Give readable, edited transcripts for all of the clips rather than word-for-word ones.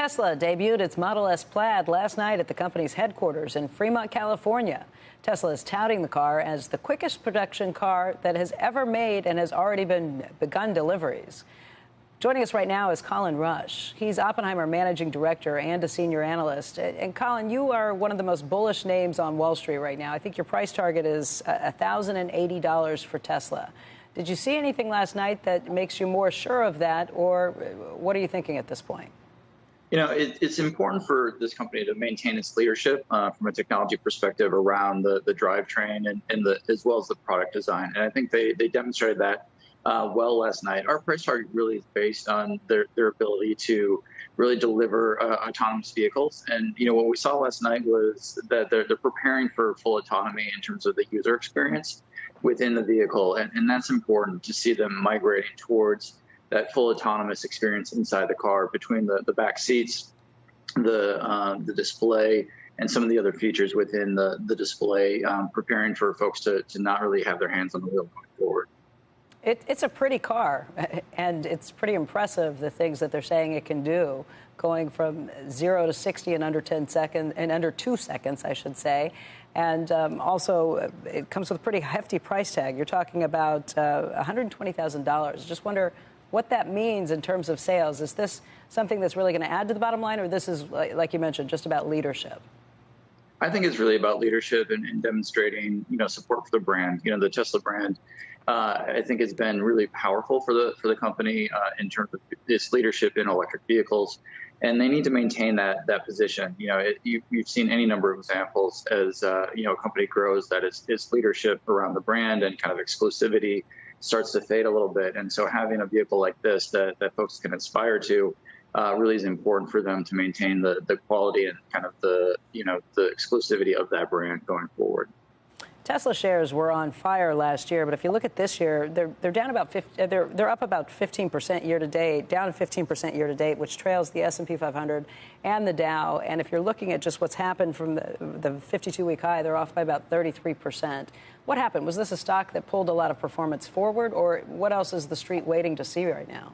Tesla debuted its Model S Plaid last night at the company's headquarters in Fremont, California. Tesla is touting the car as the quickest production car that has ever made and has already begun deliveries. Joining us right now is Colin Rush. He's Oppenheimer Managing Director and a senior analyst. And Colin, you are one of the most bullish names on Wall Street right now. I think your price target is $1,080 for Tesla. Did you see anything last night that makes you more sure of that, or what are you thinking at this point? You know, it's important for this company to maintain its leadership from a technology perspective around the drivetrain and as well as the product design. And I think they demonstrated that well last night. Our price target really is based on their ability to really deliver autonomous vehicles. And, you know, what we saw last night was that they're preparing for full autonomy in terms of the user experience within the vehicle. And that's important to see them migrating towards that full autonomous experience inside the car between the back seats, the display, and some of the other features within the display, preparing for folks to not really have their hands on the wheel going forward. It's a pretty car, and it's pretty impressive, the things that they're saying it can do, going from 0 to 60 in under 10 seconds, in under 2 seconds, I should say. And also, it comes with a pretty hefty price tag. You're talking about $120,000. Just wonder what that means in terms of sales. Is this something that's really going to add to the bottom line, or this is, like you mentioned, just about leadership? I think it's really about leadership and demonstrating, you know, support for the brand. You know, the Tesla brand, I think, has been really powerful for the company in terms of its leadership in electric vehicles, and they need to maintain that position. You know, you've seen any number of examples as you know, a company grows, that its leadership around the brand and kind of exclusivity starts to fade a little bit. And so having a vehicle like this that folks can aspire to really is important for them to maintain the quality and kind of the exclusivity of that brand going forward. Tesla shares were on fire last year, but if you look at this year, they're down about they're up about 15% year to date, down 15% year to date, which trails the S&P 500 and the Dow. And if you're looking at just what's happened from the 52-week high, they're off by about 33%. What happened? Was this a stock that pulled a lot of performance forward, or what else is the street waiting to see right now?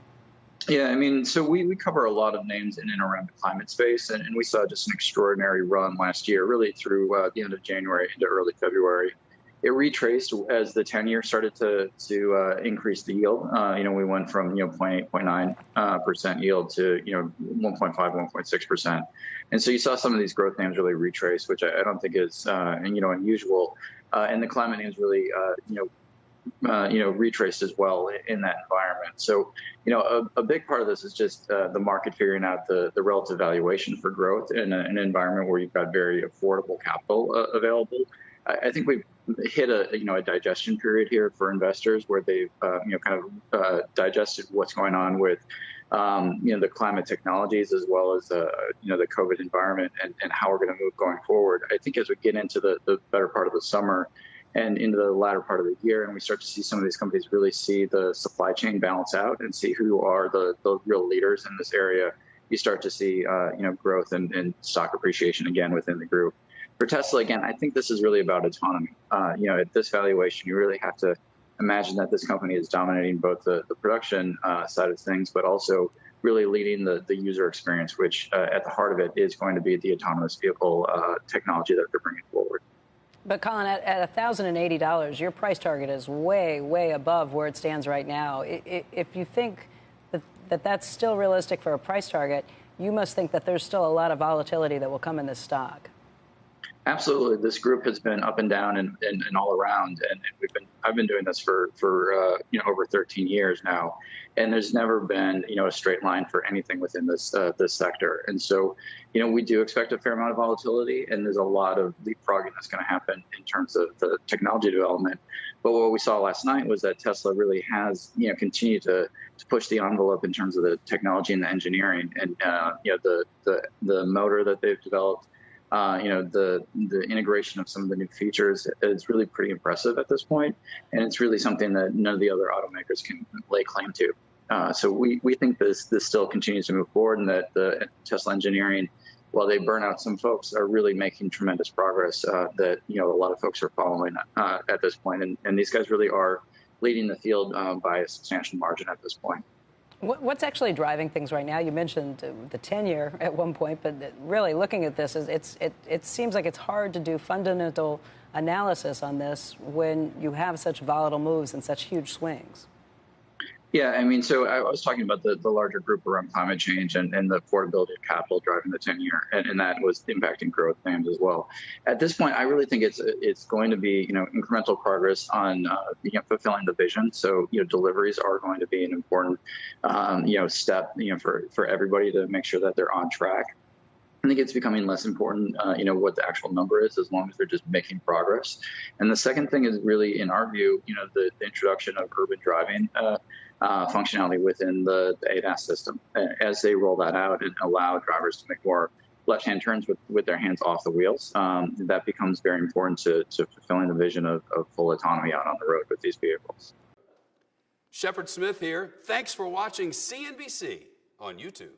Yeah, I mean, so we cover a lot of names in and around the climate space, and we saw just an extraordinary run last year, really through the end of January into early February. It retraced as the 10-year started to increase the yield. You know, we went from 0.8, 0.9% yield to 1.5, 1.6%, and so you saw some of these growth names really retrace, which I don't think is unusual. And the climate names really retraced as well in that environment. So, you know, a big part of this is just the market figuring out the relative valuation for growth in an environment where you've got very affordable capital available. I think we've hit a digestion period here for investors where they've digested what's going on with the climate technologies as well as the COVID environment and how we're going to move going forward. I think as we get into the better part of the summer and into the latter part of the year, and we start to see some of these companies really see the supply chain balance out and see who are the real leaders in this area, you start to see growth and stock appreciation again within the group. For Tesla, again, I think this is really about autonomy. At this valuation, you really have to imagine that this company is dominating both the production side of things, but also really leading the user experience, which at the heart of it is going to be the autonomous vehicle technology that they're bringing forward. But Colin, at $1,080, your price target is way, way above where it stands right now. If you think that that's still realistic for a price target, you must think that there's still a lot of volatility that will come in this stock. Absolutely, this group has been up and down and all around, and I've been doing this for over 13 years now, and there's never been a straight line for anything within this sector. And so we do expect a fair amount of volatility, and there's a lot of leapfrogging that's going to happen in terms of the technology development. But what we saw last night was that Tesla really has continued to push the envelope in terms of the technology and the engineering, and the motor that they've developed. The integration of some of the new features is really pretty impressive at this point, and it's really something that none of the other automakers can lay claim to. So we think this still continues to move forward, and that the Tesla engineering, while they burn out some folks, are really making tremendous progress that a lot of folks are following at this point, and these guys really are leading the field by a substantial margin at this point. What's actually driving things right now? You mentioned the 10-year at one point, but really looking at this, it seems like it's hard to do fundamental analysis on this when you have such volatile moves and such huge swings. Yeah, I mean, so I was talking about the larger group around climate change and the affordability of capital driving the 10-year, and that was impacting growth plans as well. At this point, I really think it's going to be incremental progress on fulfilling the vision. So deliveries are going to be an important step for everybody to make sure that they're on track. I think it's becoming less important, what the actual number is, as long as they're just making progress. And the second thing is really, in our view, the introduction of urban driving functionality within the ADAS system. As they roll that out and allow drivers to make more left-hand turns with their hands off the wheels, that becomes very important to fulfilling the vision of full autonomy out on the road with these vehicles. Shepard Smith here. Thanks for watching CNBC on YouTube.